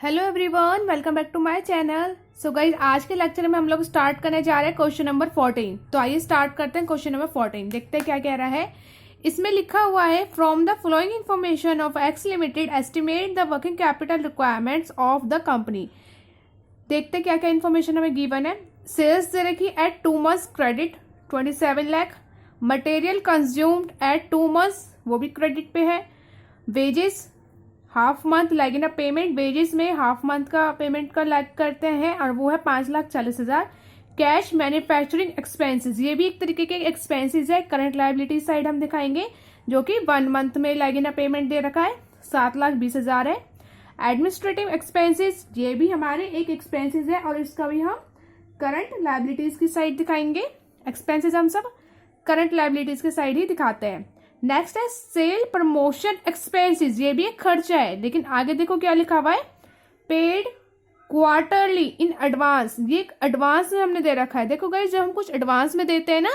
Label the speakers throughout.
Speaker 1: Hello everyone, welcome back to my channel. So guys, आज के lecture में हम लोग स्टार्ट करने जा रहे हैं क्वेश्चन नंबर 14। तो आइए स्टार्ट करते हैं क्वेश्चन नंबर 14। देखते हैं क्या कह रहा है। इसमें लिखा हुआ है, from the following information of x limited estimate the working capital requirements of the company. देखते हैं क्या क्या इन्फॉर्मेशन हमें गिवन है। सेल्स दे रखी at 2 months credit 27 lakh. Material consumed at 2 months, वो भी क्रेडिट पे है। Wages half month lag in payment, wages में हाफ मंथ का पेमेंट का लैग करते हैं और वो है 5,40,000। कैश मैन्युफैक्चरिंग एक्सपेंसेस, ये भी एक तरीके के एक्सपेंसेस है। करंट लायबिलिटी साइड हम दिखाएंगे, जो कि 1 month में लैग इन पेमेंट दे रखा है, 7,20,000 है। एडमिनिस्ट्रेटिव एक्सपेंसेस, ये भी हमारे एक एक्सपेंसेस है और इसका भी हम करंट लायबिलिटीज की साइड दिखाएंगे। एक्सपेंसेस हम सब करंट लायबिलिटीज की साइड ही दिखाते हैं। नेक्स्ट है सेल प्रमोशन एक्सपेंसेस, ये भी एक खर्चा है, लेकिन आगे देखो क्या लिखा हुआ है, पेड क्वार्टरली इन एडवांस। ये एडवांस में हमने दे रखा है। देखो गाइस, जब हम कुछ एडवांस में देते हैं ना,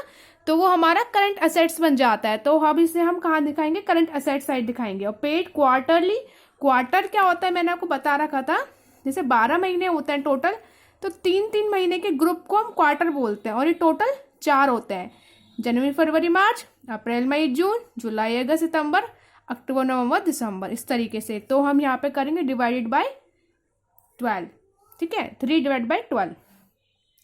Speaker 1: तो वो हमारा करंट असेट्स बन जाता है। तो हम इसे हम कहाँ दिखाएंगे, करंट असेट साइड दिखाएंगे। और पेड क्वार्टरली, क्वार्टर क्या होता है मैंने आपको बता रखा था। जैसे 12 महीने होते हैं टोटल, तो 3-3 महीने के ग्रुप को हम क्वार्टर बोलते हैं और ये टोटल 4 होते हैं। जनवरी, फरवरी, मार्च, अप्रैल, मई, जून, जुलाई, अगस्त, सितंबर, अक्टूबर, नवंबर, दिसंबर, इस तरीके से। तो हम यहाँ पे करेंगे डिवाइडेड बाय 12। ठीक है, 3/12।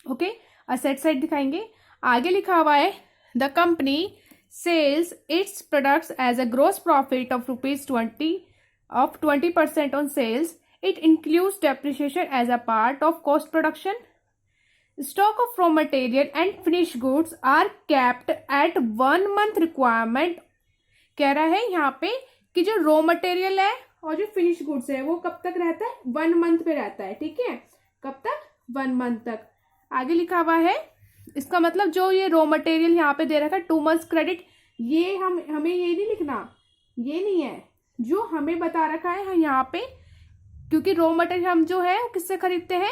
Speaker 1: ओके, असेट साइड दिखाएंगे। आगे लिखा हुआ है, the company sales its products as a gross profit of ₹20% on sales. It includes depreciation as a part of cost production. Stock of raw material and finished goods are kept at 1 month requirement। कह रहा है यहाँ पे कि जो raw material है और जो फिनिश गुड्स है वो कब तक रहता है, 1 month पे रहता है। ठीक है, कब तक, 1 month तक। आगे लिखा हुआ है, इसका मतलब जो ये रॉ मटेरियल यहाँ पे दे रखा है 2 months क्रेडिट, ये हमें ये नहीं लिखना, ये नहीं है जो हमें बता रखा है यहाँ पे, क्योंकि रॉ मटेरियल हम जो है किससे खरीदते हैं,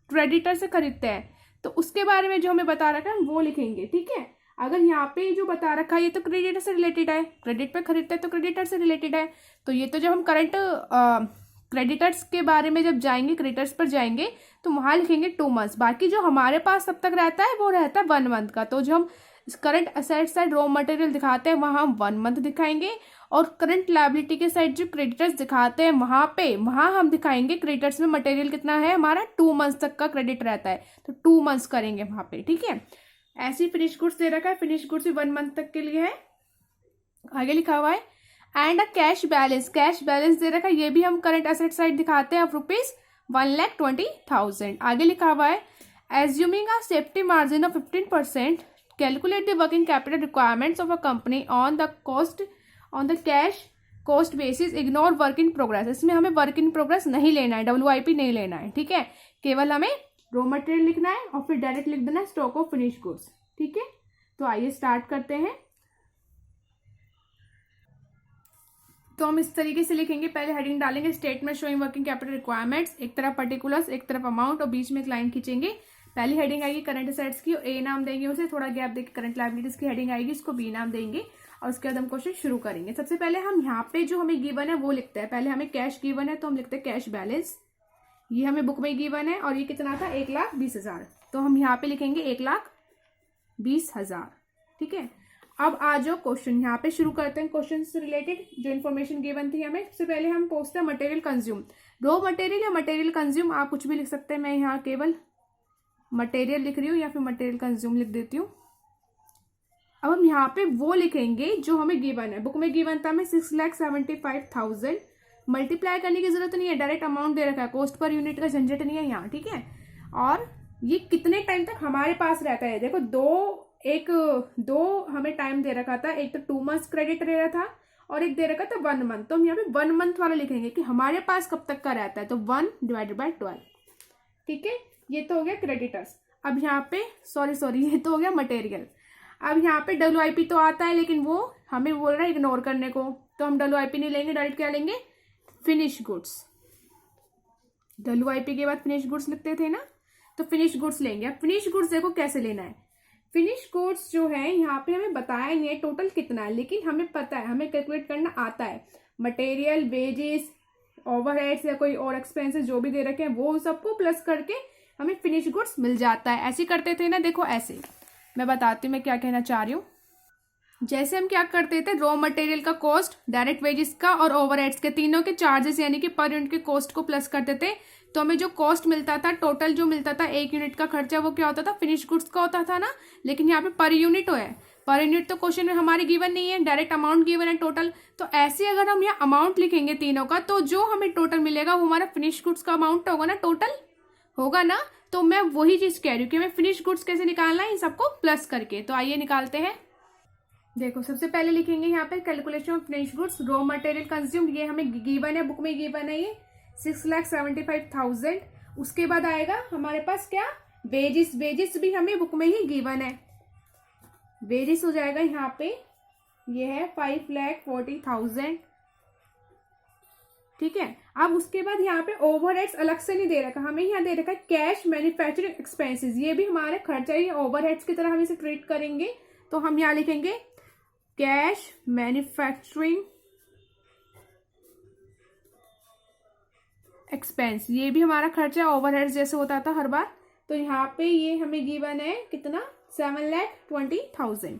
Speaker 1: क्रेडिटर से खरीदते हैं। तो उसके बारे में जो हमें बता रखा है वो लिखेंगे। ठीक है, अगर यहाँ पे जो बता रखा है ये तो क्रेडिटर से रिलेटेड है, क्रेडिट पे खरीदते हैं तो क्रेडिटर से रिलेटेड है। तो ये तो जब हम करंट क्रेडिटर्स के बारे में जब जाएंगे, क्रेडिटर्स पर जाएंगे, तो वहां लिखेंगे 2 months। बाकी जो हमारे पास तब तक रहता है वो रहता है 1 month का। तो जो हम current asset side raw material दिखाते हैं वहां हम 1 month दिखाएंगे, और करंट लायबिलिटी के साइड जो क्रेडिटर्स दिखाते हैं वहां हम दिखाएंगे क्रेडिटर्स में मटेरियल कितना है हमारा, 2 months तक का क्रेडिट रहता है, तो 2 months करेंगे वहां पे। ठीक है, ऐसी फिनिश गुड्स दे रखा है, फिनिश गुड्स भी 1 month तक के लिए है। आगे लिखा हुआ है, and a cash balance, cash balance दे रखा है, ये भी हम करंट एसेट साइड दिखाते हैं, ऑफ ₹1,20,000। आगे लिखा हुआ है, assuming a safety margin of 15%, calculate the working capital requirements of a company on the cash cost basis, ignore work in progress. इसमें हमें वर्क इन प्रोग्रेस नहीं लेना है, WIP नहीं लेना है। ठीक है, केवल हमें रॉ मटेरियल लिखना है और फिर डायरेक्ट लिख देना है स्टॉक ऑफ फिनिश गुड्स। ठीक है, तो आइए स्टार्ट करते हैं। तो हम इस तरीके से लिखेंगे, पहले हेडिंग डालेंगे, statement showing working capital requirements, एक तरफ पर्टिकुलर्स, एक तरफ अमाउंट, और बीच में एक लाइन खींचेंगे। पहली हेडिंग आएगी करंट असेट्स की, ए नाम देंगे उसे, थोड़ा गैप देकर करंट लायबिलिटीज की हेडिंग आएगी, इसको बी नाम देंगे, और उसके बाद हम क्वेश्चन शुरू करेंगे। सबसे पहले हम यहाँ पे जो हमें गिवन है वो लिखते हैं। पहले हमें कैश गिवन है तो हम लिखते हैं कैश बैलेंस, ये हमें बुक में गिवन है, और ये कितना था, 1,20,000, तो हम यहाँ पे लिखेंगे 1,20,000। ठीक है, अब आ जाओ क्वेश्चन, यहाँ पे शुरू करते हैं क्वेश्चन से रिलेटेड जो इन्फॉर्मेशन गिवन थी हमें। सबसे पहले हम पूछते हैं मटेरियल कंज्यूम, रॉ मटेरियल या मटेरियल कंज्यूम, आप कुछ भी लिख सकते हैं। मैं यहाँ केवल मटेरियल लिख रही हूँ या फिर मटेरियल कंज्यूम लिख देती हूँ। अब हम यहाँ पे वो लिखेंगे जो हमें गिवन है, बुक में गिवन था हमें 6,75,000। मल्टीप्लाई करने की जरूरत नहीं है, डायरेक्ट अमाउंट दे रखा है, कॉस्ट पर यूनिट का झंझट नहीं है यहाँ। ठीक है, और ये कितने टाइम तक हमारे पास रहता है, देखो दो हमें टाइम दे रखा था, एक तो 2 months क्रेडिट दे रहा था और एक दे रखा था 1 month। तो हम यहाँ पे 1 month वाला लिखेंगे कि हमारे पास कब तक का रहता है, तो 1/12। ठीक है, ये तो हो गया क्रेडिटर्स। अब यहाँ पे सॉरी ये तो हो गया मटेरियल। अब यहाँ पे WIP तो आता है, लेकिन वो हमें बोल रहा है इग्नोर करने को, तो हम WIP नहीं लेंगे, डायरेक्ट क्या लेंगे, फिनिश गुड्स। WIP के बाद फिनिश गुड्स लिखते थे ना, तो फिनिश गुड्स लेंगे। अब फिनिश गुड्स देखो कैसे लेना है, फिनिश गुड्स जो है यहाँ पे हमें बताया नहीं है टोटल कितना है, लेकिन हमें पता है, हमें कैलकुलेट करना आता है। मटेरियल, वेजेस, ओवरहेड्स या कोई और एक्सपेंसेस जो भी दे रखे हैं वो सबको प्लस करके हमें फिनिश गुड्स मिल जाता है। ऐसे करते थे ना, देखो ऐसे मैं बताती हूँ मैं क्या कहना चाह रही हूँ। जैसे हम क्या करते थे, रॉ मटेरियल का कॉस्ट, डायरेक्ट वेजेस का और ओवरहेड्स के तीनों के चार्जेस यानी कि पर यूनिट के कॉस्ट को प्लस करते थे, तो हमें जो कॉस्ट मिलता था, टोटल जो मिलता था एक यूनिट का खर्चा, वो क्या होता था, फिनिश गुड्स का होता था ना। लेकिन यहाँ पे पर यूनिट है, पर यूनिट तो क्वेश्चन में हमारे गिवन नहीं है, डायरेक्ट अमाउंट गिवन है टोटल। तो ऐसे अगर हम यहाँ अमाउंट लिखेंगे तीनों का, तो जो हमें टोटल मिलेगा वो हमारा फिनिश गुड्स का अमाउंट होगा ना, टोटल होगा ना। तो मैं वही चीज कह रही हूँ कि हमें फिनिश गुड्स कैसे निकालना है, इन सबको प्लस करके। तो आइए निकालते हैं। देखो सबसे पहले लिखेंगे यहाँ पे calculation of finish goods, raw material consumed, ये हमें गिवन है, बुक में गिवन है ये 6,75,000। उसके बाद आएगा हमारे पास क्या, वेजिस, वेजिस भी हमें बुक में ही गिवन है, वेजिस हो जाएगा यहाँ पे, ये है 5,40,000। ठीक है। अब उसके बाद यहाँ पे ओवरहेड्स अलग से नहीं दे रखा, हमें यहाँ दे रखा है कैश मैन्युफैक्चरिंग एक्सपेंसेस, ये भी हमारे खर्चा ही ओवरहेड्स की तरह हम इसे ट्रीट करेंगे। तो हम यहाँ लिखेंगे कैश मैन्युफैक्चरिंग एक्सपेंस, ये भी हमारा खर्चा ओवरहेड्स जैसे होता था हर बार। तो यहाँ पे ये हमें गिवन है कितना, 7,20,000।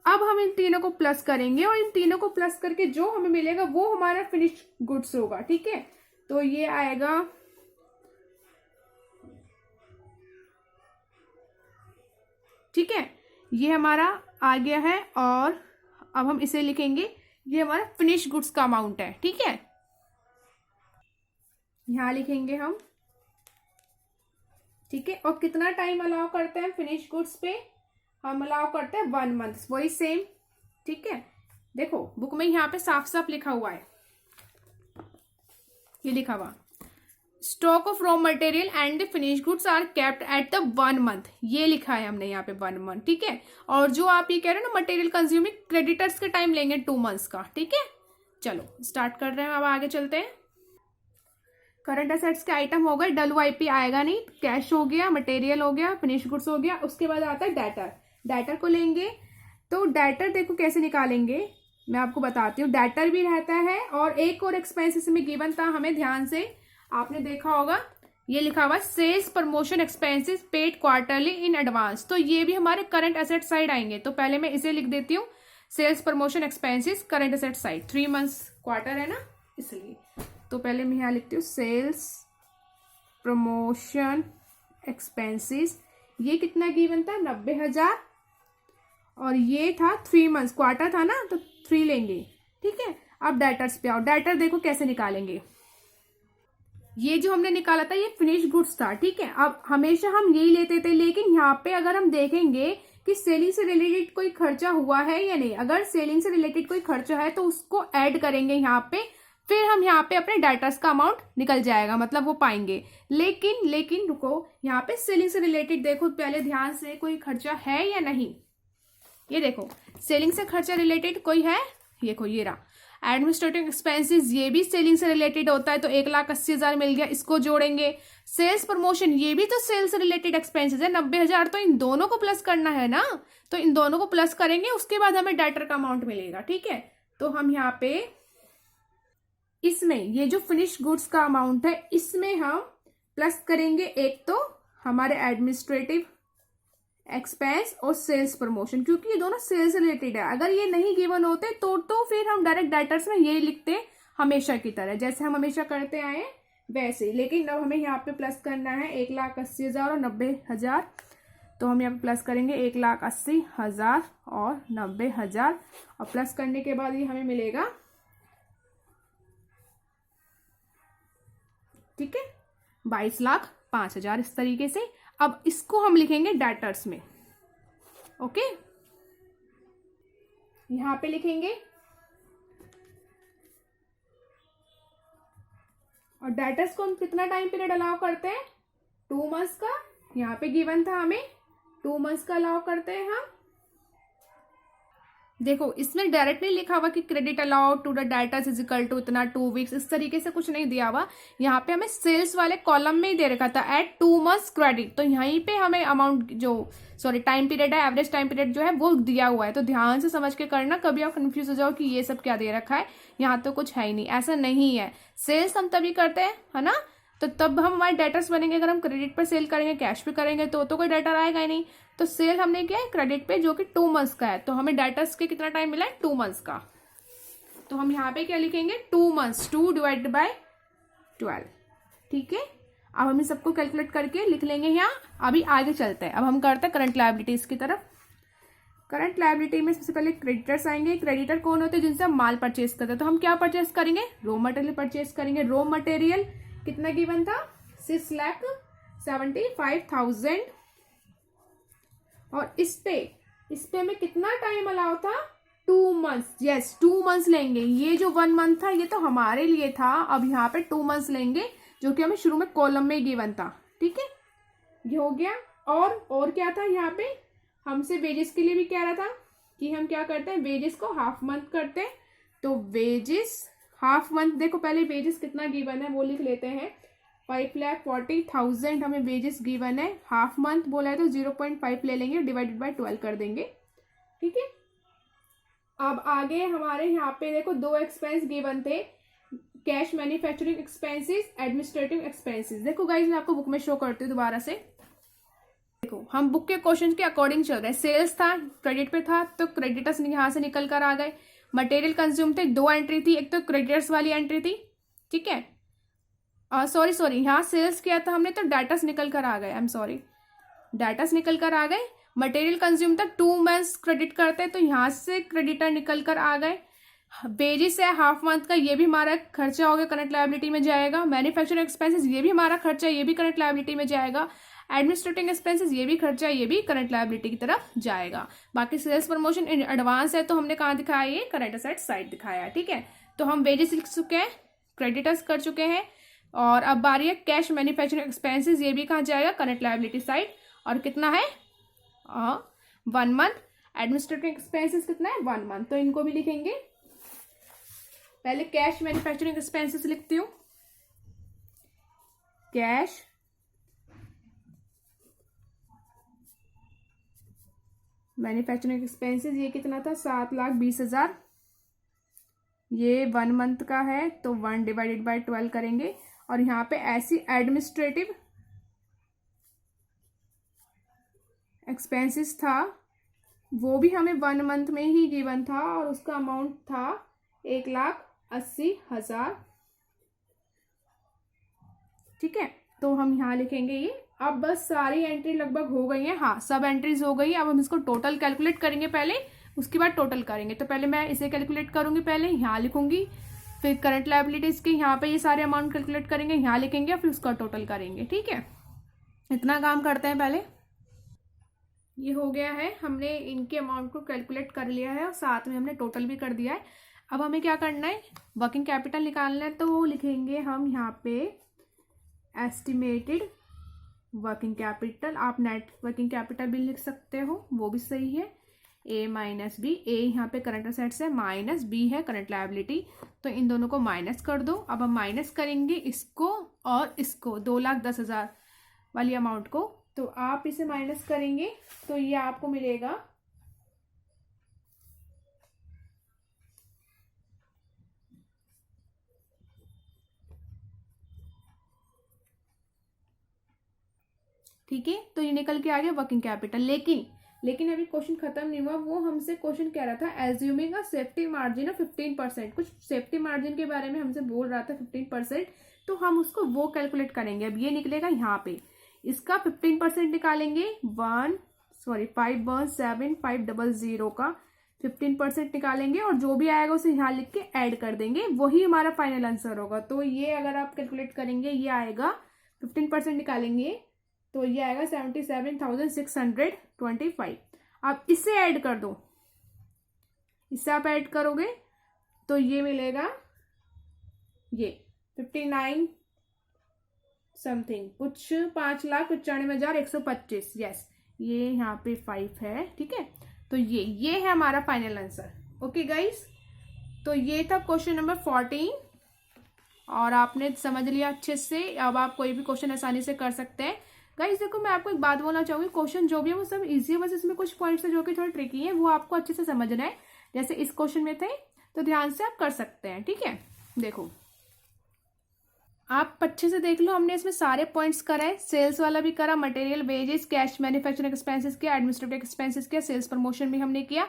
Speaker 1: अब हम इन तीनों को प्लस करेंगे और इन तीनों को प्लस करके जो हमें मिलेगा वो हमारा फिनिश गुड्स होगा। ठीक है। तो ये आएगा, ठीक है, ये हमारा आ गया है। और अब हम इसे लिखेंगे, ये हमारा फिनिश गुड्स का अमाउंट है। ठीक है, यहां लिखेंगे हम। ठीक है। और कितना टाइम अलाउ करते हैं फिनिश गुड्स पे, हम अलाउ करते हैं 1 मंथ, वही सेम। ठीक है। देखो बुक में यहाँ पे साफ साफ लिखा हुआ है, ये लिखा हुआ, stock of raw material and the finish goods are kept at the 1 month, ये लिखा है हमने यहाँ पे 1 मंथ। ठीक है। और जो आप ये कह रहे हो ना मटेरियल कंज्यूमिंग, क्रेडिटर्स का टाइम लेंगे 2 मंथ्स का। ठीक है। चलो स्टार्ट कर रहे हैं, अब आगे चलते हैं। करंट असेट्स के आइटम हो गए, WIP आएगा नहीं, कैश हो गया, मटेरियल हो गया, फिनिश गुड्स हो गया। उसके बाद आता है डेटर, डेटर को लेंगे। तो डेटर देखो कैसे निकालेंगे, मैं आपको बताती हूँ। डेटर भी रहता है और एक और एक्सपेंसेस में गिवन था, हमें ध्यान से आपने देखा होगा, ये लिखा हुआ sales promotion expenses paid quarterly in advance. तो ये भी हमारे करंट एसेट साइड आएंगे। तो पहले मैं इसे लिख देती हूँ, sales promotion expenses current asset side, 3 months quarter है ना इसलिए। तो पहले मैं यहाँ लिखती हूँ सेल्स प्रमोशन एक्सपेंसेस, ये कितना गिवन था, 90,000। और ये था 3 मंथ्स, क्वार्टर था ना तो 3 लेंगे। ठीक है। अब डेटर्स पे आओ, डेटर देखो कैसे निकालेंगे। ये जो हमने निकाला था ये फिनिश गुड्स था। ठीक है। अब हमेशा हम यही लेते थे, लेकिन यहाँ पे अगर हम देखेंगे कि सेलिंग से रिलेटेड कोई खर्चा हुआ है या नहीं, अगर सेलिंग से रिलेटेड कोई खर्चा है तो उसको ऐड करेंगे यहाँ पे, फिर हम यहाँ पे अपने डेटर्स का अमाउंट निकल जाएगा, मतलब वो पाएंगे। लेकिन रुको, यहाँ पे सेलिंग से रिलेटेड देखो पहले ध्यान से, कोई खर्चा है या नहीं। ये देखो सेलिंग से खर्चा रिलेटेड कोई है, देखो ये रहा। एडमिनिस्ट्रेटिव एक्सपेंसेस, ये भी सेलिंग से रिलेटेड होता है, तो 1,80,000 मिल गया, इसको जोड़ेंगे। सेल्स प्रमोशन, ये भी तो सेल्स से रिलेटेड एक्सपेंसेस है, 90,000। तो इन दोनों को प्लस करना है ना, तो इन दोनों को प्लस करेंगे, उसके बाद हमें डेटर का अमाउंट मिलेगा। ठीक है। तो हम यहाँ पे इसमें ये जो फिनिश गुड्स का अमाउंट है इसमें हम प्लस करेंगे, एक तो हमारे एडमिनिस्ट्रेटिव एक्सपेंस और सेल्स प्रमोशन, क्योंकि ये दोनों सेल्स रिलेटेड है। अगर ये नहीं गिवन होते तो फिर हम डायरेक्ट डेटर्स में यही लिखते हमेशा की तरह, जैसे हम हमेशा करते आए वैसे। लेकिन अब हमें यहाँ पे प्लस करना है 1,80,000 और 90,000। तो हम यहाँ पे प्लस करेंगे 1,80,000 और 90,000, और प्लस करने के बाद ये हमें मिलेगा, ठीक है, 22,05,000 इस तरीके से। अब इसको हम लिखेंगे डेटर्स में। ओके, यहां पे लिखेंगे। और डेटर्स को हम कितना टाइम पीरियड अलाउ करते हैं, 2 मंथ्स का। यहाँ पे गिवन था हमें 2 मंथ्स का अलाउ करते हैं हम। देखो इसमें डायरेक्टली लिखा हुआ कि credit allowed to the debtors is equal to इतना 2 वीक्स, इस तरीके से कुछ नहीं दिया हुआ। यहाँ पे हमें सेल्स वाले कॉलम में ही दे रखा था एट 2 मंथ्स क्रेडिट, तो यहीं पे हमें अमाउंट जो टाइम पीरियड है, एवरेज टाइम पीरियड जो है वो दिया हुआ है। तो ध्यान से समझ के करना, कभी आप कंफ्यूज हो जाओ कि ये सब क्या दे रखा है, यहाँ तो कुछ है ही नहीं, ऐसा नहीं है। सेल्स हम तभी करते हैं, है ना, तो तब हम हमारे डेटर्स बनेंगे। अगर हम क्रेडिट पर सेल करेंगे, कैश पे करेंगे तो कोई डेटर आएगा ही नहीं। तो सेल हमने किया है क्रेडिट पे, जो कि 2 मंथ्स का है, तो हमें डेटर्स के कितना टाइम मिला है, 2 मंथ्स का। तो हम यहाँ पे क्या लिखेंगे, 2 मंथ्स, 2 डिवाइडेड बाय 12। ठीक है, अब हम इन सबको कैलकुलेट करके लिख लेंगे यहाँ। अभी आगे चलते हैं, अब हम करते हैं करंट लायबिलिटीज की तरफ। करंट लायबिलिटी में सबसे पहले क्रेडिटर्स आएंगे। क्रेडिटर कौन होते हैं, जिनसे हम माल परचेज करते हैं। तो हम क्या परचेज करेंगे, रॉ मटेरियल परचेज करेंगे। रॉ मटेरियल कितना गिवन था, 6,75,000, और इस पे हमें कितना टाइम अलाउ था, 2 मंथ्स। यस, 2 मंथ्स लेंगे। ये जो 1 मंथ था ये तो हमारे लिए था, अब यहाँ पे 2 मंथ्स लेंगे, जो कि हमें शुरू में कॉलम में ही गिवन था। ठीक है, ये हो गया। और क्या था यहाँ पे, हमसे वेजेस के लिए भी कह रहा था कि हम क्या करते हैं, वेजेस को हाफ मंथ करते हैं। तो वेजेस हाफ मंथ, देखो पहले वेजेस कितना गिवन है वो लिख लेते हैं। 5,40,000 हमें वेजेस गिवन है, हाफ मंथ बोला है तो 0.5 ले लेंगे, डिवाइडेड बाय 12 कर देंगे। ठीक है, अब आगे हमारे यहाँ पे देखो 2 एक्सपेंस गिवन थे, cash manufacturing expenses, administrative expenses. देखो गाइज मैं आपको बुक में शो करती हूँ दोबारा से। देखो हम बुक के क्वेश्चन के अकॉर्डिंग चल रहे हैं। सेल्स था, क्रेडिट पे था, तो क्रेडिटर्स यहाँ से निकल कर आ गए। मटेरियल कंज्यूम थे, 2 एंट्री थी, एक तो क्रेडिटर्स वाली एंट्री थी। ठीक है, सॉरी यहाँ सेल्स किया था हमने, तो डाटास निकल कर आ गए। आई एम सॉरी, डाटास निकल कर आ गए। मटेरियल कंज्यूम तक 2 मंथ्स क्रेडिट करते हैं, तो यहाँ से क्रेडिटर निकल कर आ गए। वेजेस है हाफ मंथ का, ये भी हमारा खर्चा हो गया, करंट लायबिलिटी में जाएगा। मैन्युफैक्चरिंग एक्सपेंसेस, ये भी हमारा खर्चा, ये भी करंट लायबिलिटी में जाएगा। एडमिनिस्ट्रेटिव एक्सपेंसेस, ये भी खर्चा, ये भी करंट लायबिलिटी की तरफ जाएगा। बाकी सेल्स प्रमोशन इन एडवांस है, तो हमने कहाँ दिखाया, ये करंट असेट साइड दिखाया है। ठीक है, तो हम वेजेस लिख चुके हैं, क्रेडिटर्स कर चुके हैं, और अब बारी है कैश मैन्युफैक्चरिंग एक्सपेंसेस, ये भी कहाँ जाएगा, करंट लायबिलिटी साइड। और कितना है, 1 मंथ। एडमिनिस्ट्रेटिव एक्सपेंसेस कितना है, 1 मंथ, तो इनको भी लिखेंगे। पहले कैश मैन्युफैक्चरिंग एक्सपेंसेस लिखती हूँ। कैश मैन्युफैक्चरिंग एक्सपेंसेस, ये कितना था, 7,20,000। ये 1 मंथ का है, तो 1 डिवाइडेड बाय 12 करेंगे। और यहाँ पे ऐसी एडमिनिस्ट्रेटिव एक्सपेंसेस था, वो भी हमें 1 मंथ में ही गिवन था, और उसका अमाउंट था 1,80,000। ठीक है, तो हम यहाँ लिखेंगे ये। अब बस सारी एंट्री लगभग हो गई है, हाँ सब एंट्रीज हो गई। अब हम इसको टोटल कैलकुलेट करेंगे पहले, उसके बाद टोटल करेंगे। तो पहले मैं इसे कैलकुलेट करूंगी, पहले यहाँ लिखूंगी, फिर करंट लायबिलिटीज के यहाँ पे ये सारे अमाउंट कैलकुलेट करेंगे, यहाँ लिखेंगे, फिर उसका टोटल करेंगे। ठीक है, इतना काम करते हैं पहले। ये हो गया है, हमने इनके अमाउंट को कैलकुलेट कर लिया है और साथ में हमने टोटल भी कर दिया है। अब हमें क्या करना है, वर्किंग कैपिटल निकालना है, तो लिखेंगे हम यहाँ पे एस्टिमेटेड वर्किंग कैपिटल। आप नेट वर्किंग कैपिटल भी लिख सकते हो, वो भी सही है। ए माइनस बी, ए यहाँ पे करंट असेट्स है, माइनस बी है करंट लायबिलिटी, तो इन दोनों को माइनस कर दो। अब हम माइनस करेंगे इसको और इसको, 2,10,000 वाली अमाउंट को, तो आप इसे माइनस करेंगे तो ये आपको मिलेगा ठीक है, तो ये निकल के आ गया वर्किंग कैपिटल। लेकिन अभी क्वेश्चन खत्म नहीं हुआ। वो हमसे क्वेश्चन कह रहा था assuming a safety margin of 15%, कुछ सेफ्टी मार्जिन के बारे में हमसे बोल रहा था 15%, तो हम उसको वो कैलकुलेट करेंगे। अब ये निकलेगा यहाँ पे, इसका 15% निकालेंगे, 5,1,7,5,0,0 का 15% निकालेंगे, और जो भी आएगा उसे यहाँ लिख के ऐड कर देंगे, वही हमारा फाइनल आंसर होगा। तो ये अगर आप कैलकुलेट करेंगे, ये आएगा 15% निकालेंगे तो ये आएगा 77,625। आप इसे ऐड कर दो, इससे आप ऐड करोगे तो ये मिलेगा, ये 59 समथिंग, कुछ 5,95,125। यस, ये यहाँ पे 5 है। ठीक है, तो ये है हमारा फाइनल आंसर। ओके गाइस, तो ये था क्वेश्चन नंबर 14 और आपने समझ लिया अच्छे से। अब आप कोई भी क्वेश्चन आसानी से कर सकते हैं। गाइस देखो, मैं आपको एक बात बोलना चाहूंगी, क्वेश्चन जो भी है वो सब इजी है, बस इसमें कुछ पॉइंट्स है जो कि थोड़े ट्रिकी है, वो आपको अच्छे से समझना है। जैसे इस क्वेश्चन में थे, तो ध्यान से आप कर सकते हैं। ठीक है, देखो आप अच्छे से देख लो, हमने इसमें सारे पॉइंट्स करा है। सेल्स वाला भी करा, material, wages, cash manufacturing expenses किया, एडमिनिस्ट्रेटिव एक्सपेंसेस किया, सेल्स प्रमोशन भी हमने किया।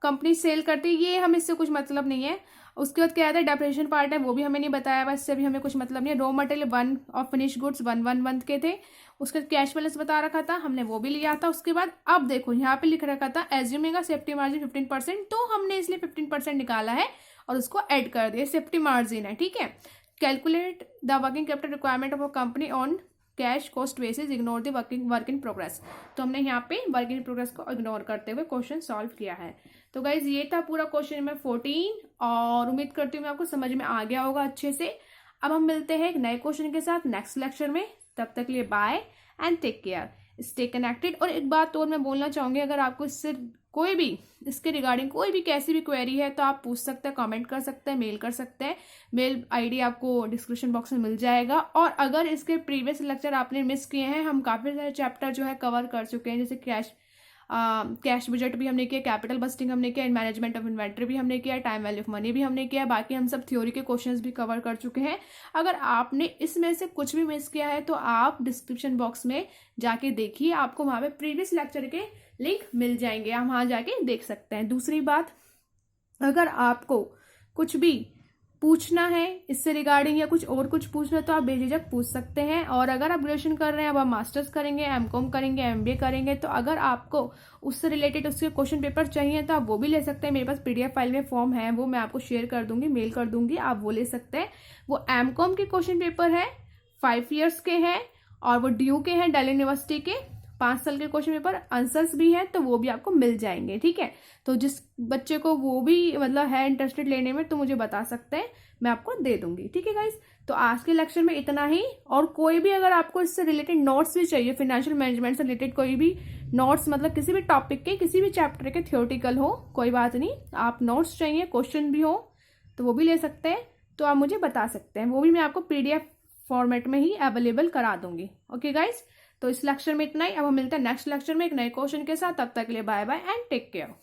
Speaker 1: कंपनी सेल करती है, ये हमें इससे कुछ मतलब नहीं है। उसके बाद क्या आता है, डेप्रिसिएशन पार्ट है, वो भी हमें नहीं बताया, बस इससे भी हमें कुछ मतलब नहीं है। रॉ मटेरियल 1 और फिनिश गुड्स 1 मंथ के थे। उसके बाद कैश बैलेंस बता रखा था, हमने वो भी लिया था। उसके बाद अब देखो यहाँ पे लिख रखा था एज्यूमिंग सेफ्टी मार्जिन 15%, तो हमने इसलिए 15% निकाला है और उसको ऐड कर दिया, सेफ्टी मार्जिन है। ठीक है, calculate the working capital requirement of a company on cash cost basis, ignore the work in progress. तो हमने यहाँ पे वर्क इन प्रोग्रेस को इग्नोर करते हुए क्वेश्चन सॉल्व किया है। तो गाइज ये था पूरा क्वेश्चन नंबर 14 और उम्मीद करती हूँ मैं आपको समझ में आ गया होगा अच्छे से। अब हम मिलते हैं एक नए क्वेश्चन के साथ नेक्स्ट लेक्चर में। तब तक के लिए bye and take care, stay connected. और एक बात और मैं बोलना चाहूंगी, अगर आपको इससे कोई भी इसके रिगार्डिंग कोई भी कैसी भी क्वेरी है तो आप पूछ सकते हैं, कमेंट कर सकते हैं, मेल कर सकते हैं। मेल आईडी आपको डिस्क्रिप्शन बॉक्स में मिल जाएगा। और अगर इसके प्रीवियस लेक्चर आपने मिस किए हैं, हम काफ़ी सारे चैप्टर जो है कवर कर चुके हैं, जैसे कैश बजट भी हमने किया, कैपिटल बस्टिंग हमने किया, मैनेजमेंट ऑफ इन्वेंट्री भी हमने किया, टाइम वैल्यू ऑफ मनी भी हमने किया। बाकी हम सब थ्योरी के क्वेश्चंस भी कवर कर चुके हैं। अगर आपने इसमें से कुछ भी मिस किया है तो आप डिस्क्रिप्शन बॉक्स में जाके देखिए, आपको वहाँ पे प्रीवियस लेक्चर के लिंक मिल जाएंगे, आप वहाँ जाके देख सकते हैं। दूसरी बात, अगर आपको कुछ भी पूछना है इससे रिगार्डिंग या कुछ पूछना है तो आप बेझिझक पूछ सकते हैं। और अगर आप ग्रेजुएशन कर रहे हैं, अब आप मास्टर्स करेंगे, एमकॉम करेंगे, एमबीए करेंगे, तो अगर आपको उससे रिलेटेड उसके क्वेश्चन पेपर चाहिए तो आप वो भी ले सकते हैं। मेरे पास पीडीएफ फाइल में फॉर्म है, वो मैं आपको शेयर कर दूंगी, मेल कर दूंगी, आप वो ले सकते हैं। वो एमकॉम के क्वेश्चन पेपर है, 5 ईयर्स के हैं और वो ड्यू के हैं, दिल्ली यूनिवर्सिटी के 5 साल के क्वेश्चन पेपर, आंसर्स भी हैं, तो वो भी आपको मिल जाएंगे। ठीक है, तो जिस बच्चे को वो भी मतलब है इंटरेस्टेड लेने में, तो मुझे बता सकते हैं, मैं आपको दे दूंगी। ठीक है गाइस, तो आज के लेक्चर में इतना ही। और कोई भी अगर आपको इससे रिलेटेड नोट्स भी चाहिए, फाइनेंशियल मैनेजमेंट से रिलेटेड कोई भी नोट्स, मतलब किसी भी टॉपिक के, किसी भी चैप्टर के, थ्योरेटिकल हो, कोई बात नहीं, आप नोट्स चाहिए, क्वेश्चन भी हो, तो वो भी ले सकते हैं। तो आप मुझे बता सकते हैं, वो भी मैं आपको पीडीएफ फॉर्मेट में ही अवेलेबल करा दूंगी। ओके गाइस, तो इस लेक्चर में इतना ही। अब हम मिलते हैं नेक्स्ट लेक्चर में एक नए क्वेश्चन के साथ। तब तक के लिए bye bye and take care.